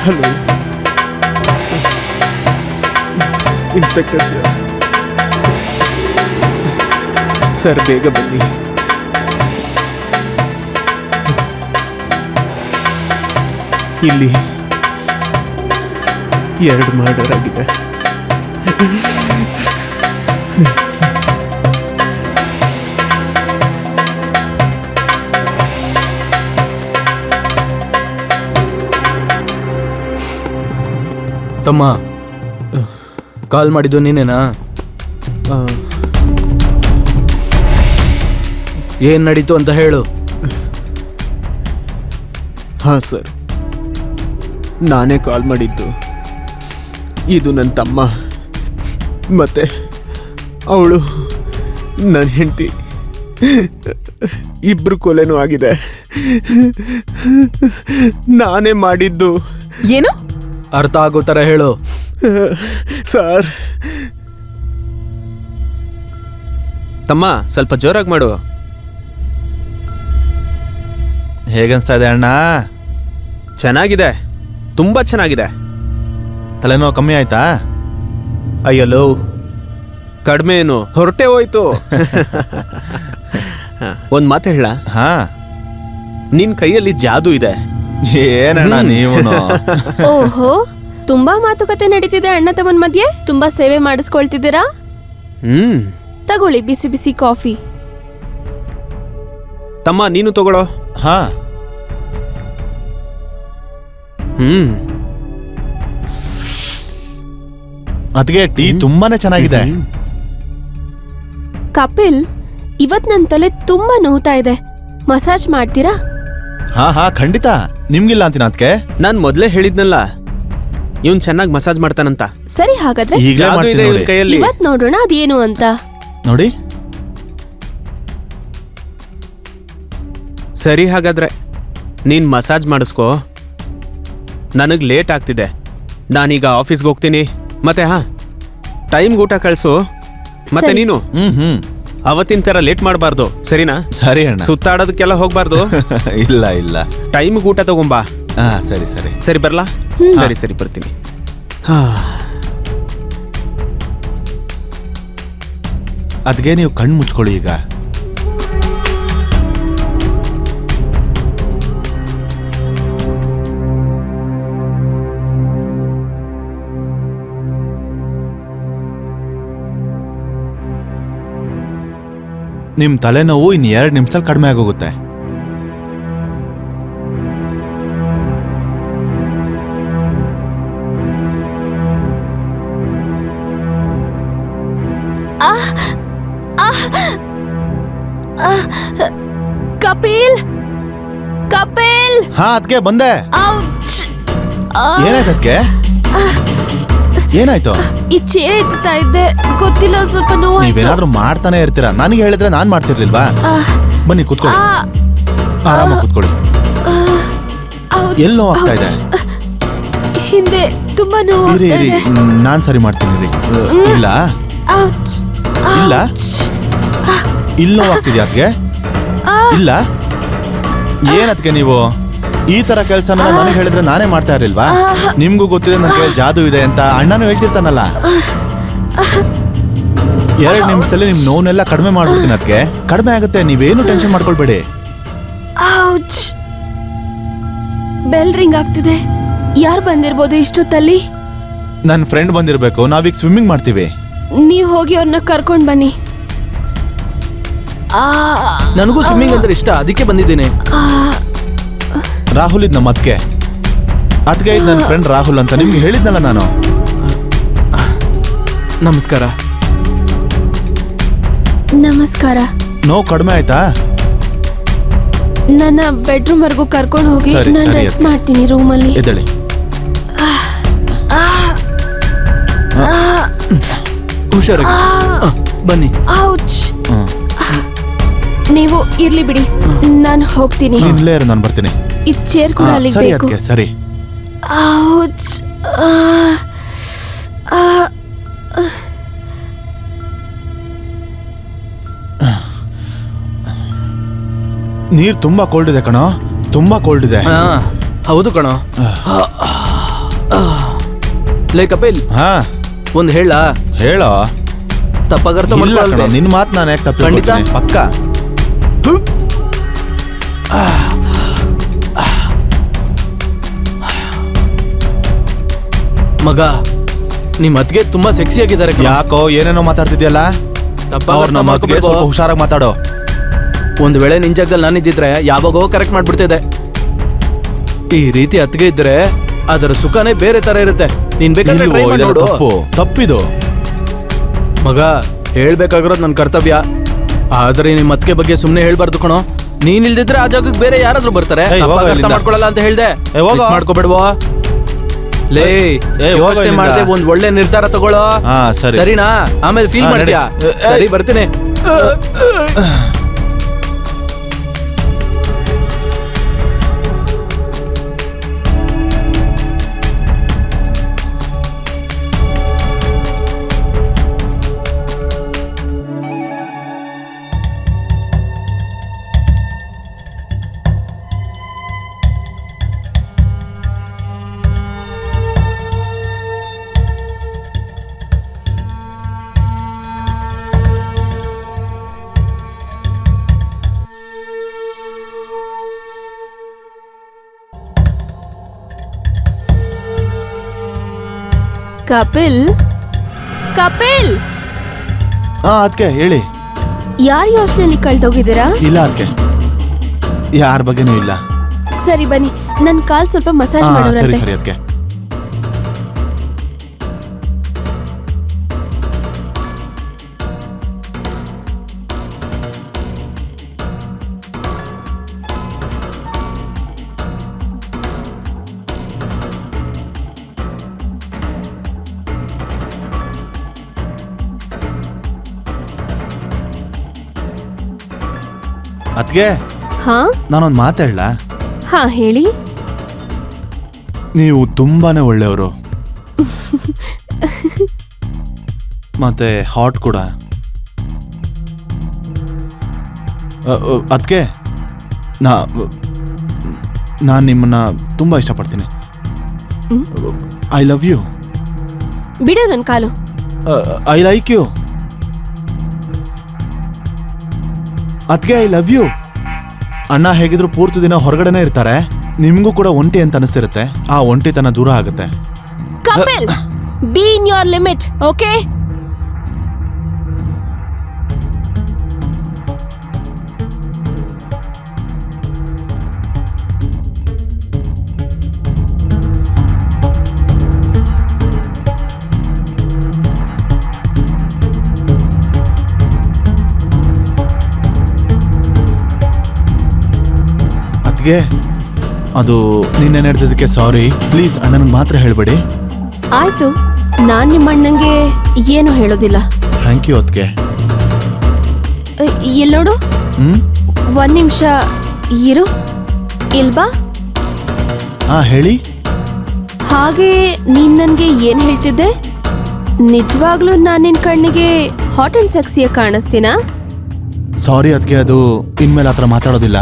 Hello inspector sir. Sir ಬೇಗ ಬನ್ನಿ. ಇಲ್ಲಿ 2 ಮರ್ಡರ್ ಆಗಿದೆ. ತಮ್ಮ, ಕಾಲ್ ಮಾಡಿದ್ದು ನೀನೇನಾ? ಏನ್ ನಡೀತು ಅಂತ ಹೇಳು. ಹಾಂ ಸರ್, ನಾನೇ ಕಾಲ್ ಮಾಡಿದ್ದು. ಇದು ನನ್ನ ತಮ್ಮ ಮತ್ತೆ ಅವಳು ನನ್ನ ಹೆಂಡತಿ. ಇಬ್ರು ಕೊಲೆನೂ ಆಗಿದೆ. ನಾನೇ ಮಾಡಿದ್ದು. ಏನು? ಅರ್ಥ ಆಗೋ ಥರ ಹೇಳು ಸರ್. ತಮ್ಮ, ಸ್ವಲ್ಪ ಜೋರಾಗಿ ಮಾಡು. ಹೇಗನ್ಸ್ತಾ ಇದೆ ಅಣ್ಣ? ಚೆನ್ನಾಗಿದೆ, ತುಂಬ ಚೆನ್ನಾಗಿದೆ. ತಲೆನೋವು ಕಮ್ಮಿ ಆಯ್ತಾ? ಅಯ್ಯಲ್ಲೋ, ಕಡಿಮೆ ಏನು, ಹೊರಟೆ ಹೋಯ್ತು. ಒಂದು ಮಾತು ಹೇಳ? ಹಾ, ನಿನ್ನ ಕೈಯಲ್ಲಿ ಜಾದೂ ಇದೆ. ಏನಣ್ಣ ನೀವು? ಓಹೋ, ತುಂಬಾ ಮಾತುಕತೆ ನಡೀತಿದೆ ಅಣ್ಣ ತಮ್ಮನ ಮಧ್ಯೆ. ತುಂಬಾ ಸೇವೆ ಮಾಡಿಸ್ಕೊಳ್ತಿದ್ದೀರಾ? ತಗೊಳ್ಳಿ ಬಿಸಿ ಬಿಸಿ ಕಾಫಿ. ತಮ್ಮ, ನೀನು ತಗೊಳ್ಳೋ. ಹಾ. ಅದ್ಗೆ ಟೀ ತುಂಬಾನೇ ಚೆನ್ನಾಗಿದೆ. ಕಪಿಲ್, ಇವತ್ ನನ್ ತಲೆ ತುಂಬಾ ನೋವ್ತಾ ಇದೆ. ಮಸಾಜ್ ಮಾಡ್ತೀರಾ? ಹಾ ಹಾ, ಖಂಡಿತ. ನಿಮ್ಗಿಲ್ಲ ಅಂತೀನ ಅದಕ್ಕೆ. ನಾನು ಮೊದಲೇ ಹೇಳಿದ್ನಲ್ಲ, ಇವನ್ ಚೆನ್ನಾಗಿ ಮಸಾಜ್ ಮಾಡ್ತಾನಂತ. ಸರಿ, ಹಾಗಾದ್ರೆ ಈಗಲೇ ಜಾದೂ ಮಾಡ್ತೀನಿ ಇದೆ ನೋಡಿ. ಇವನ್ ಕೈಯಲ್ಲಿ. ಇವತ್ ನೋಡೋಣ ಅದೇನು ಅಂತ. ನೋಡಿ. ಸರಿ, ಹಾಗಾದ್ರೆ ನೀನ್ ಮಸಾಜ್ ಮಾಡಿಸ್ಕೋ. ನನಗೆ ಲೇಟ್ ಆಗ್ತಿದೆ, ನಾನೀಗ ಆಫೀಸ್ಗೆ ಹೋಗ್ತೀನಿ. ಮತ್ತೆ ಟೈಮ್ಗೆ ಊಟ ಕಳಿಸು. ಮತ್ತೆ ಸರಿ. ನೀನು ಅವತ್ತಿನ ತರ ಲೇಟ್ ಮಾಡಬಾರ್ದು, ಸರಿನಾ? ಸರಿ ಅಣ್ಣ. ಸುತ್ತಾಡೋದಕ್ಕೆಲ್ಲ ಹೋಗ್ಬಾರ್ದು. ಇಲ್ಲ ಇಲ್ಲ, ಟೈಮ್ಗೆ ಊಟ ತಗೊಂಬಾ. ಹಾ, ಸರಿ ಸರಿ. ಸರಿ, ಬರ್ಲಾ? ಸರಿ ಸರಿ, ಬರ್ತೀನಿ. ಅದ್ಗೆ ನೀವು ಕಣ್ಣು ಮುಚ್ಕೊಳ್ಳಿ ಈಗ. ನಿಮ್ ತಲೆನೋವು ಇನ್ನು 2 ನಿಮಿಷದಲ್ಲಿ ಕಡಿಮೆ ಆಗೋಗುತ್ತೆ. ಕಪಿಲ್, ಕಪಿಲ್. ಹಾ, ಅದ್ಕೆ ಬಂದೆ. ಔಚ್! ಏನಾಯ್ತು ಅದ್ಕೆ? ಏನಾಯ್ತು? ಈ ಚೇರ್ ಎತ್ತುತ್ತಾ ಇದ್ದೆ, ಗೊತ್ತಿಲ್ಲ, ಸ್ವಲ್ಪ ನೋವಾಯ್ತು. ನೀವೇನಾದ್ರೂ ಮಾಡ್ತಾನೆ ಇರ್ತೀರಾ. ನನಗೆ ಹೇಳಿದ್ರೆ ನಾನ್ ಮಾಡ್ತಿರ್ಲಿಲ್ವಾ? ಬನ್ನಿ ಕೂತ್ಕೊಳ್ಳಿ, ಆರಾಮಾಗಿ ಕೂತ್ಕೊಳ್ಳಿ. ಎಲ್ಲಿ ನೋವಾಗ್ತಾ ಇದೆ? ಹಿಂದೆ ತುಂಬಾ ನೋವು ಇರಿ ಆಗ್ತಾ ಇರಿ ಇದೆ. ನಾನ್ ಸರಿ ಮಾಡ್ತೀನಿ ರೀ ಇಲ್ಲ ಔಚ್, ಇಲ್ಲ ಔಚ್. ಇಲ್ಲ ನೋವಾಗ್ತಿದ್ಯಾ ಅದ್ಗೆ ಇಲ್ಲ ಏನದ್ಕೆ ನೀವು ಈ ತರ ಕೆಲಸನ ನನಗೆ ಹೇಳಿದ್ರೆ ನಾನೇ ಮಾಡ್ತಾ ಇರಲಿಲ್ವಾ? ನಿಮ್ಗೂ ಗೊತ್ತಿದೆ ನನ್ನ ಕೈಯಲ್ಲಿ ಜಾದು ಇದೆ ಅಂತ ಅಣ್ಣನೂ ಹೇಳ್ತಿರ್ತಾನಲ್ಲ. 2 ನಿಮಿಷದಲ್ಲಿ ನಿಮ್ ನೋವನ್ನೆಲ್ಲ ಕಡಿಮೆ ಮಾಡ್ಬಿಡ್ತೀನಿ. ಅದಕ್ಕೆ ಕಡಿಮೆ ಆಗುತ್ತೆ, ನೀವೇನು ಟೆನ್ಷನ್ ಮಾಡ್ಕೊಳ್ಬೇಡಿ. ಔಚ್. ಬೆಲ್ ರಿಂಗ್ ಆಗ್ತಿದೆ. ಯಾರು ಬಂದಿರ್ಬೋದು ಇಷ್ಟೊತ್ತಲ್ಲಿ? ನನ್ನ ಫ್ರೆಂಡ್ ಬಂದಿರ್ಬೇಕು. ನಾವೀಗ ಸ್ವಿಮ್ಮಿಂಗ್ ಮಾಡ್ತೀವಿ. ನೀವ್ ಹೋಗಿ ಅವ್ರನ್ನ ಕರ್ಕೊಂಡ್ ಬನ್ನಿ. ನನಗೂ ಸ್ವಿಮ್ಮಿಂಗ್ ಅಂದ್ರೆ ಇಷ್ಟ, ಅದಕ್ಕೆ ಬಂದಿದ್ದೀನಿ. ರಾಹುಲ್ ಇದ್ ನಮ್ಮ ಅದಕ್ಕೆ ಇದು ನನ್ನ ಫ್ರೆಂಡ್ ರಾಹುಲ್ ಅಂತ ನಿಮ್ಗೆ ಹೇಳಿದ್ನಲ್ಲ ನಾನು. ನಮಸ್ಕಾರ. ನಮಸ್ಕಾರ. ನೋವು ಕಡಿಮೆ ಆಯ್ತಾ? ನನ್ನ ಬೆಡ್ರೂಮ್ ವರ್ಗೂ ಕರ್ಕೊಂಡು ಹೋಗಿ ಸರಿ, ನಾನು ಸರಿ, ರೆಸ್ಟ್ ಅತ್ತೆ. ಮಾಡ್ತೀನಿ ರೂಮಲ್ಲಿ. ಎದ್ದೇಳಿ. ಹುಷಾರಾಗಿ ಬನ್ನಿ. ಔಚ್. ಹ್ಮ್. ನೀವು ಇರ್ಲಿ ಬಿಡಿ, ನಾನು ಹೋಗ್ತೀನಿ. ಇಲ್ಲೇ ಇರು, ನಾನು ಬರ್ತೀನಿ. ಈ ಚೇರ್ ಕೂಡ ಹಾ, ಅಲ್ಲಿಗೆ ಸರಿ ಬೇಕು. ಅದಕ್ಕೆ ಸರಿ. ಔಚ್. ನೀರ್ ತುಂಬಾ ಕೋಲ್ಡ್ ಇದೆ ಕಣೋ, ತುಂಬಾ ಕೋಲ್ಡ್ ಇದೆ. ಹಾ ಹೌದು ಕಣೋ. ಲೇ ಕಪಿಲ್, ಹಾ ಒಂದ್ ಹೇಳ. ಹೇಳೋ. ತಪ್ಪಾಗರ್ಥ ಇಲ್ಲ ಕಣೋ, ಮಾಡ್ಕೊಳ್ದೆ. ನಿನ್ ಮಾತ್ ನಾನು ಯಾಕೆ ಖಂಡಿತ? ತಪ್ಪಿಸ್ಕೊಳ್ತೀನಿ? ಪಕ್ಕ. ಮಗ, ನಿಮ್ ಅತ್ಗೆ ತುಂಬಾ ಸೆಕ್ಸಿ ಆಗಿದ್ದಾರೆ ಕಣೋ. ಯಾಕೋ ಏನೇನೋ ಮಾತಾಡ್ತಿದ್ಯಲ್ಲ? ತಪ್ಪಾಗರ್ಥ ಅವ್ರ ನಮ್ಮ ಮಾಡ್ಕೊಬೇಡ. ಸ್ವಲ್ಪ ಹುಷಾರಾಗಿ ಮಾತಾಡೋ. ಒಂದ್ ವೇಳೆ ನಿನ್ ಜಾಗದಲ್ಲಿ ನಾನಿದ್ದಿದ್ರೆ ಯಾವಾಗೋ ಕರೆಕ್ಟ್ ಮಾಡ್ಬಿಡ್ತಿದ್ದೆ. ಈ ರೀತಿ ಅತ್ಗೆ ಇದ್ರೆ ಅದರ ಸುಖನೇ ಬೇರೆ ತರ ಇರುತ್ತೆ. ನೀನ್ ಬೇಕಾದ್ರೆ ಇಲ್ವೋ, try ಮಾಡ್ ಇದೆಲ್ಲ ನೋಡು. ತಪ್ಪು, ತಪ್ಪಿದು. ಮಗ, ಹೇಳ್ಬೇಕಾಗಿರೋದು ನನ್ ಕರ್ತವ್ಯ. ಆದ್ರೆ ನಿಮ್ ಅತ್ಗೆ ಬಗ್ಗೆ ಸುಮ್ನೆ ಹೇಳ್ಬಾರ್ದು ಕಣೋ. ನೀನ್ ಇಲ್ದಿದ್ರೆ ಆ ಜಾಗಕ್ಕೆ ಬೇರೆ ಯಾರಾದ್ರೂ ಬರ್ತಾರೆ. ಏಯ್, ಹೋಗೋ ತಪ್ಪಾಗಿ ಅರ್ಥ ಇಲ್ಲಿಂದ. ಮಾಡ್ಕೊಳಲ್ಲ ಅಂತ ಹೇಳ್ದೆ. ಏಯ್, ಹೋಗೋ. Miss ಮಾಡ್ಕೊಬೇಡ್ವೋ. ಲೇ, ಏಯ್, ಹೋಗೋ ಯೋಚನೆ ಇಲ್ಲಿಂದ. ಮಾಡದೆ ಒಂದ್ ಒಳ್ಳೆ ನಿರ್ಧಾರ ತಗೊಳ್ಳೋ. ಹಾ, ಸರಿ. ಸರಿನಾ? ಆಮೇಲೆ ಫೀಲ್ ಹಾ, ಮಾಡ್ತೀಯಾ? ನಡಿ. ಸರಿ, ಬರ್ತೀನಿ. ಕಪಿಲ್, ಕಪಿಲ್, ಹಾ ಅದಕ್ಕೆ ಹೇಳಿ. ಯಾರ ಯೋಚನೆಯಲ್ಲಿ ಕಳ್ದೋಗಿದ್ದೀರಾ? ಇಲ್ಲ ಅದಕ್ಕೆ ಯಾರ ಬಗ್ಗೆನೂ ಇಲ್ಲ. ಸರಿ ಬನ್ನಿ, ನನ್ ಕಾಲ್ ಸ್ವಲ್ಪ ಮಸಾಜ್ ಹಾ, ಸರಿ ಮಾಡೋರಂತೆ. ಸರಿ ಅದಕ್ಕೆ. ಅದ್ಗೆ ಹಾ ನಾನೊಂದು ಮಾತು ಹೇಳ. ಹಾ ಹೇಳಿ. ನೀವು ತುಂಬಾನೇ ಒಳ್ಳೆಯವರು, ಮತ್ತೆ ಹಾಟ್ ಕೂಡ. ಅದಕ್ಕೆ ನಾನು ನಿಮ್ಮನ್ನ ತುಂಬಾ ಇಷ್ಟಪಡ್ತೀನಿ. I love you. ಬಿಡು ನನ್ ಕಾಲು. I like you. ಅದಕ್ಕೆ ಐ ಲವ್ ಯು. ಅಣ್ಣ ಹೇಗಿದ್ರು ಪೂರ್ತಿ ದಿನ ಹೊರಗಡೆನೇ ಇರ್ತಾರೆ. ನಿಮ್ಗೂ ಕೂಡ ಒಂಟಿ ಅಂತ ಅನಿಸ್ತಿರುತ್ತೆ. ಆ ಒಂಟಿತನ ದೂರ ಆಗುತ್ತೆ. Kapil, B in your limit, okay? ಅದು ನಿನ್ನೆ ನಡೆದಕ್ಕೆ ಸಾರಿ. ಪ್ಲೀಸ್ ಅಣ್ಣನಿಗೆ ಮಾತ್ರ ಹೇಳಬೇಡಿ. ಆಯ್ತು, ನಾನ್ ನಿಮ್ಮ ಅಣ್ಣಂಗೆ ಏನು ಹೇಳೋದಿಲ್ಲ. ಥ್ಯಾಂಕ್ ಯು ಅದಕ್ಕೆ. ಇಲ್ ನೋಡು, ಹ್ಮ್, 1 ನಿಮಿಷ ಇರು. ಇಲ್ಬಾ? ಹಾ ಹೇಳಿ. ಹಾ ಹಾಗೆ ನೀನ್ ನನ್ಗೆ ಏನ್ ಹೇಳ್ತಿದ್ದೆ? ನಿಜವಾಗ್ಲೂ ನಾನ್ ನಿನ್ ಕಣ್ಣಿಗೆ ಹಾಟ್ ಅಂಡ್ ಸೆಕ್ಸಿಯ ಕಾಣಿಸ್ತೀನಾ? ಸಾರಿ ಅದಕ್ಕೆ, ಅದು ಇನ್ಮೇಲೆ ಆ ಥರ ಮಾತಾಡೋದಿಲ್ಲ.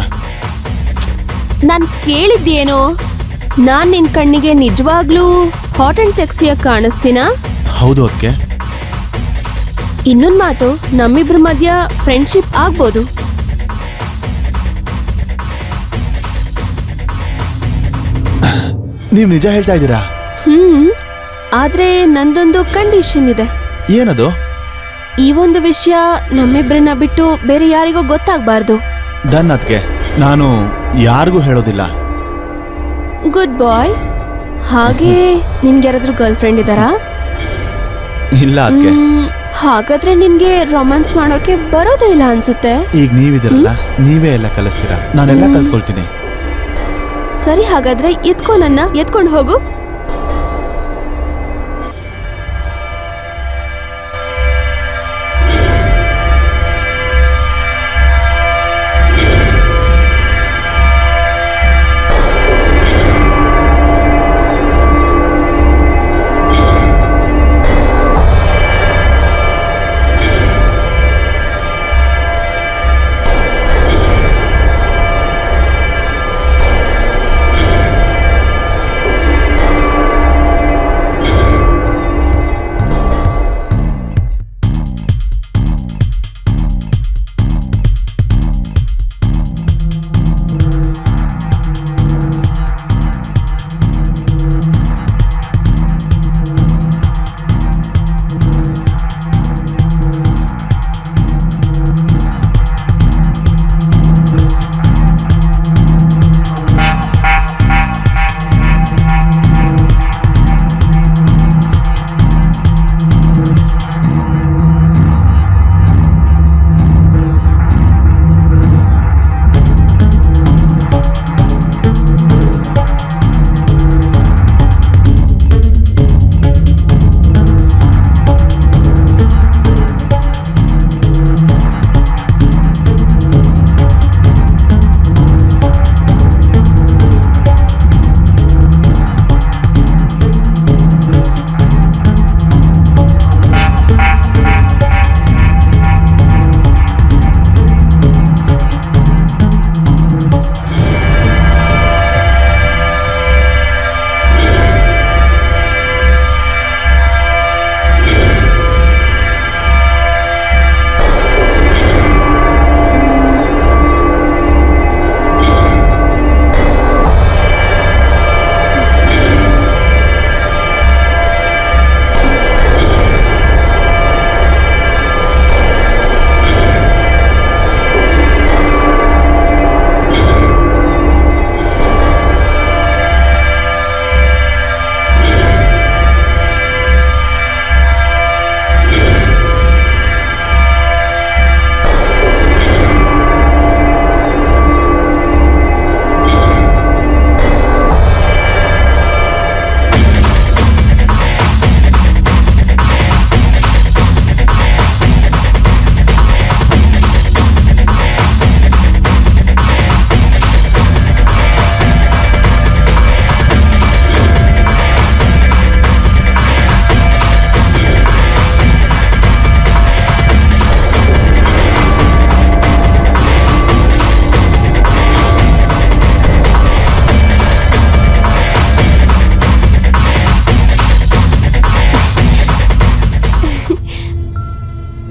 ನಾನ್ ಕೇಳಿದ್ದೇನು? ನಾನ್ ನಿನ್ ಕಣ್ಣಿಗೆ ನಿಜವಾಗ್ಲೂ ಹಾಟ್ ಅಂಡ್ ಸೆಕ್ಸಿಯ ಕಾಣಿಸ್ತೀನಾ? ಹೌದು ಅದಕ್ಕೆ. ಇನ್ನೊಂದ್ ಮಾತು, ನಮ್ಮಿಬ್ರ ಮಧ್ಯ ಫ್ರೆಂಡ್ಶಿಪ್ ಆಗ್ಬೋದು. ನೀವು ನಿಜ ಹೇಳ್ತಾ ಇದ್ದೀರಾ? ಆದ್ರೆ ನಂದೊಂದು ಕಂಡೀಷನ್ ಇದೆ. ಏನದು? ಈ ಒಂದು ವಿಷಯ ನಮ್ಮಿಬ್ರನ್ನ ಬಿಟ್ಟು ಬೇರೆ ಯಾರಿಗೂ ಗೊತ್ತಾಗ್ಬಾರ್ದು. ಡನ್ ಅದಕ್ಕೆ, ನಾನು ಯಾರಿಗೂ ಹೇಳೋದಿಲ್ಲ. ಗುಡ್ ಬಾಯ್. ಹಾಗೆ ನಿನ್ಗೆ ಯಾರಾದ್ರೂ ಗರ್ಲ್ ಫ್ರೆಂಡ್ ಇದ್ದಾರಾ? ಇಲ್ಲ ಅದಕ್ಕೆ. ಹಾಗಾದ್ರೆ ನಿನ್ಗೆ ರೊಮ್ಯಾನ್ಸ್ ಮಾಡೋಕೆ ಬರೋದೇ ಇಲ್ಲ ಅನ್ಸುತ್ತೆ. ಈಗ ನೀವಿದಿರಲ್ಲ, ನೀವೇ ಎಲ್ಲ ಕಲಿಸ್ತೀರಾ, ನಾನೆಲ್ಲ ಕಲ್ತ್ಕೊಳ್ತೀನಿ. ಸರಿ, ಹಾಗಾದ್ರೆ ಎತ್ಕೊಂಡು ಹೋಗು.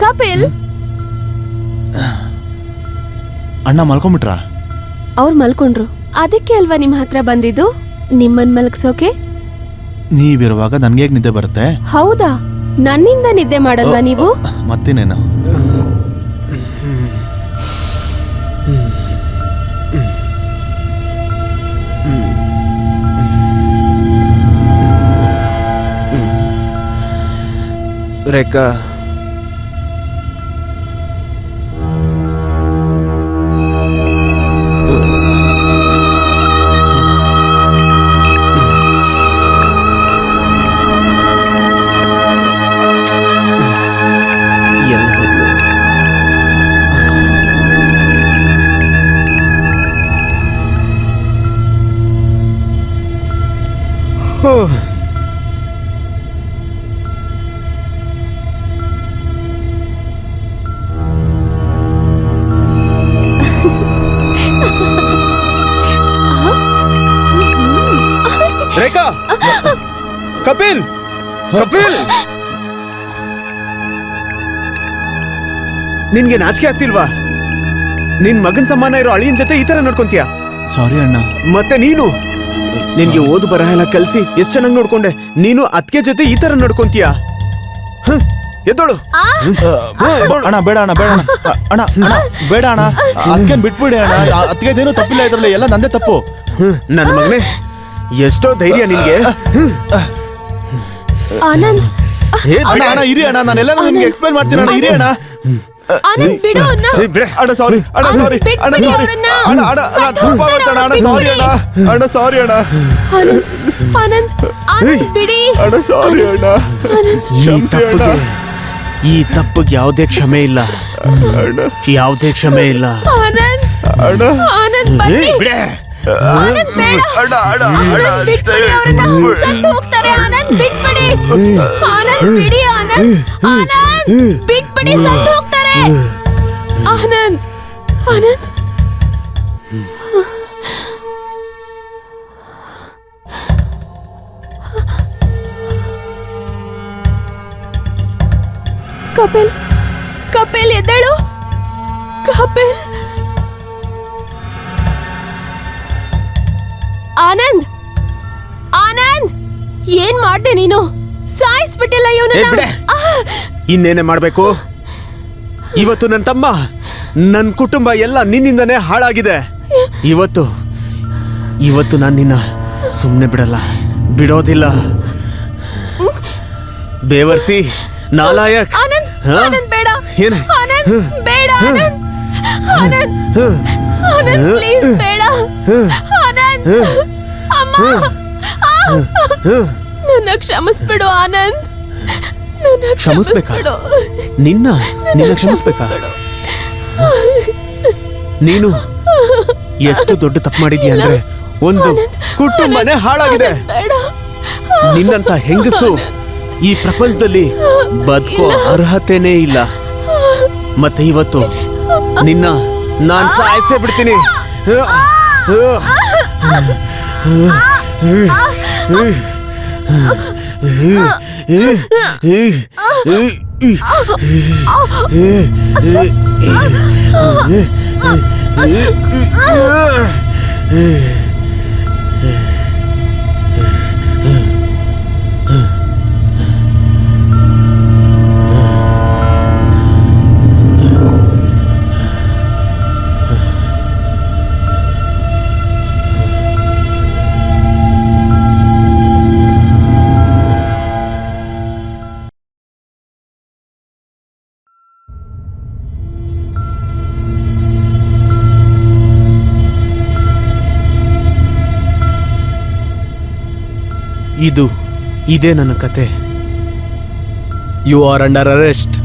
ಕಪಿಲ್, ಅಣ್ಣ ಮಲ್ಕೊಂಬಿಟ್ರಾ? ಅವ್ರು ಮಲ್ಕೊಂಡ್ರು. ಅದಕ್ಕೆ ಅಲ್ವಾ ನಿಮ್ ಹತ್ರ ಬಂದಿದ್ದು, ನಿಮ್ಮನ್ ಮಲಗ್ಸೋಕೆ. ನೀವಿರುವಾಗ ನನ್ಗೆ ಹೇಗ್ ನಿದ್ದೆ ಬರುತ್ತೆ? ಹೌದಾ? ನನ್ನಿಂದ ನಿದ್ದೆ ಮಾಡಲ್ವಾ ನೀವು? ಮತ್ತೇನೇನು? ರೇಖಾ, ಕಪಿಲ್ ಕಪಿಲ್ ನಿನ್ಗೆ ನಾಚಿಕೆ ಆಗ್ತಿಲ್ವಾ? ನಿನ್ ಮಗನ್ ಸಮಾನ ಇರೋ ಅಳಿಯನ್ ಜೊತೆ ಈ ತರ ನಡ್ಕೊಂತೀಯ? ಸಾರಿ ಅಣ್ಣ. ಮತ್ತೆ ನೀನು ನಿನ್ಗೆ ಓದು ಬರಹ ಎಲ್ಲ ಕಲ್ಸಿ ಎಷ್ಟ್ ಚೆನ್ನಾಗಿ ನೋಡ್ಕೊಂಡೆ, ನೀನು ಅತ್ಗೆ ಜೊತೆ ಈ ತರ ನಡ್ಕೊಂತೀಯ? ಎದ್ದೋಳು. ಅಣ್ಣ ಬೇಡ ಅಣ್ಣ, ಬೇಡ ಅಣ್ಣ. ಅಣ್ಣ ಅಣ್ಣ ಬೇಡ ಅಣ್ಣ, ಅದಕ್ಕೇನ್ ಬಿಟ್ಬಿಡಿ ಅಣ್ಣ. ಅದಕ್ಕೇನು ತಪ್ಪಿಲ್ಲ ಇದ್ರಲ್ಲಿ, ಎಲ್ಲ ನಂದೇ ತಪ್ಪು. ನನ್ನ ಮಗನೇ, ಎಷ್ಟೋ ಧೈರ್ಯ ನಿನ್ಗೆ. ಆನಂದ್ ಅಣ್ಣ ಅಣ್ಣ ಇರಿ ಅಣ್ಣ, ನಾನೆಲ್ಲ ನಿಮ್ಗೆ ಎಕ್ಸ್ಪ್ಲೈನ್ ಮಾಡ್ತೀನಿ ಅಣ್ಣ, ಇರಿ ಅಣ್ಣ. ಆನಂದ್ ಬಿಡು ಅಣ್ಣ. ಅಣ್ಣ ಸಾರಿ, ಅಣ್ಣ ಸಾರಿ, ಅಣ್ಣ ಬಿಟ್ಬಿಡಿ ಸಾರಿ, ಅವ್ರನ್ನ. ಅಣ್ಣ ಅಣ್ಣ ಅಣ್ಣ ತಪ್ಪಾಗುತ್ತೆ ಅಣ್ಣ, ಅಣ್ಣ ಸಾರಿ ಅಣ್ಣ, ಅಣ್ಣ ಸಾರಿ ಅಣ್ಣ, ಆನಂದ್ ಆನಂದ್ ಆನಂದ್ ಬಿಡಿ. ಅಣ್ಣ ಸಾರಿ ಅಣ್ಣ, ಕ್ಷಮಿಸಿ ಅಣ್ಣ. ಈ ತಪ್ಪಿಗೆ ಯಾವುದೇ ಕ್ಷಮೆ ಇಲ್ಲ, ಯಾವುದೇ ಕ್ಷಮೆ ಇಲ್ಲ. ಆನಂದ್ ಅಣ್ಣ ಆನಂದ್ ಬನ್ನಿ. ಬಿಡೆ. ಆನಂದ್ ಬೇಡ. ಅಣ್ಣ ಅಣ್ಣ ಆನಂದ್ ಬಿಟ್ಬಿಡಿ ಅವ್ರನ್ನ. ಸತ್ತು ಹೋಗ್ತಾರೆ. ಆನಂದ್ ಬಿಟ್ಬಿಡಿ. ಆನಂದ್ ಬಿಡಿ. ಆನಂದ್ ಆನಂದ್ ಬಿಟ್ಬಿಡಿ, ಸತ್ತು ಹೋಗ್ತಾರೆ. ಆನಂದ್ ಆನಂದ್ ಕಪಿಲ್ ಕಪಿಲ್ ಎದ್ದೇಳು. ಕಪಿಲ್. ಆನಂದ್ ಆನಂದ್ ಏನ್ ಮಾಡ್ದೆ ನೀನು? ಸಾಯಿಸ್ಬಿಟ್ಟಿಲ್ಲ ಏ, ಬಿಡೆ. ಇವನನ್ನ. ಇನ್ನೇನೆ ಮಾಡ್ಬೇಕು? ಇವತ್ತು ನನ್ನ ತಮ್ಮ, ನನ್ನ ಕುಟುಂಬ ಎಲ್ಲ ನಿನ್ನಿಂದನೇ ಹಾಳಾಗಿದೆ. ಇವತ್ತು ನಾನು ನಿನ್ನ ಸುಮ್ಮನೆ ಬಿಡಲ್ಲ, ಬಿಡೋದಿಲ್ಲ. ಬೇವರ್ಸಿ ನಾಲಾಯಕ್. ಆನಂದ್ ಹಾ? ಆನಂದ್ ಬೇಡ. ಏನು? ಆನಂದ್ ಬೇಡ. ಆನಂದ್ ಆನಂದ್ ಆನಂದ್ ಪ್ಲೀಸ್ ಬೇಡ. ಆನಂದ್ ಅಮ್ಮ, ನನ್ನ ಕ್ಷಮಿಸ್ಬಿಡು ಆನಂದ್, ನನ್ನ ಕ್ಷಮಿಸ್ಬೇಕಾ? ಕ್ಷಮಿಸ್ಬಿಡು. ನಿನ್ನ ಕ್ಷಮಿಸ್ಬೇಕಾ? ನೀನು ಎಷ್ಟು ದೊಡ್ಡ ತಪ್ಪು ಮಾಡಿದ್ಯಾ ಅಂದ್ರೆ ಒಂದು ಕುಟುಂಬನೇ ಹಾಳಾಗಿದೆ. ಬೇಡ. ನಿನ್ನಂತ ಹೆಂಗಸು ಈ ಪ್ರಪಂಚದಲ್ಲಿ ಬದುಕೋ ಅರ್ಹತೆನೇ ಇಲ್ಲ. ಮತ್ತೆ ಇವತ್ತು ನಿನ್ನ ನಾನ್ ಸಾಯಿಸೇ ಬಿಡ್ತೀನಿ. ಇದೇ ನನ್ನ ಕತೆ. You are under arrest.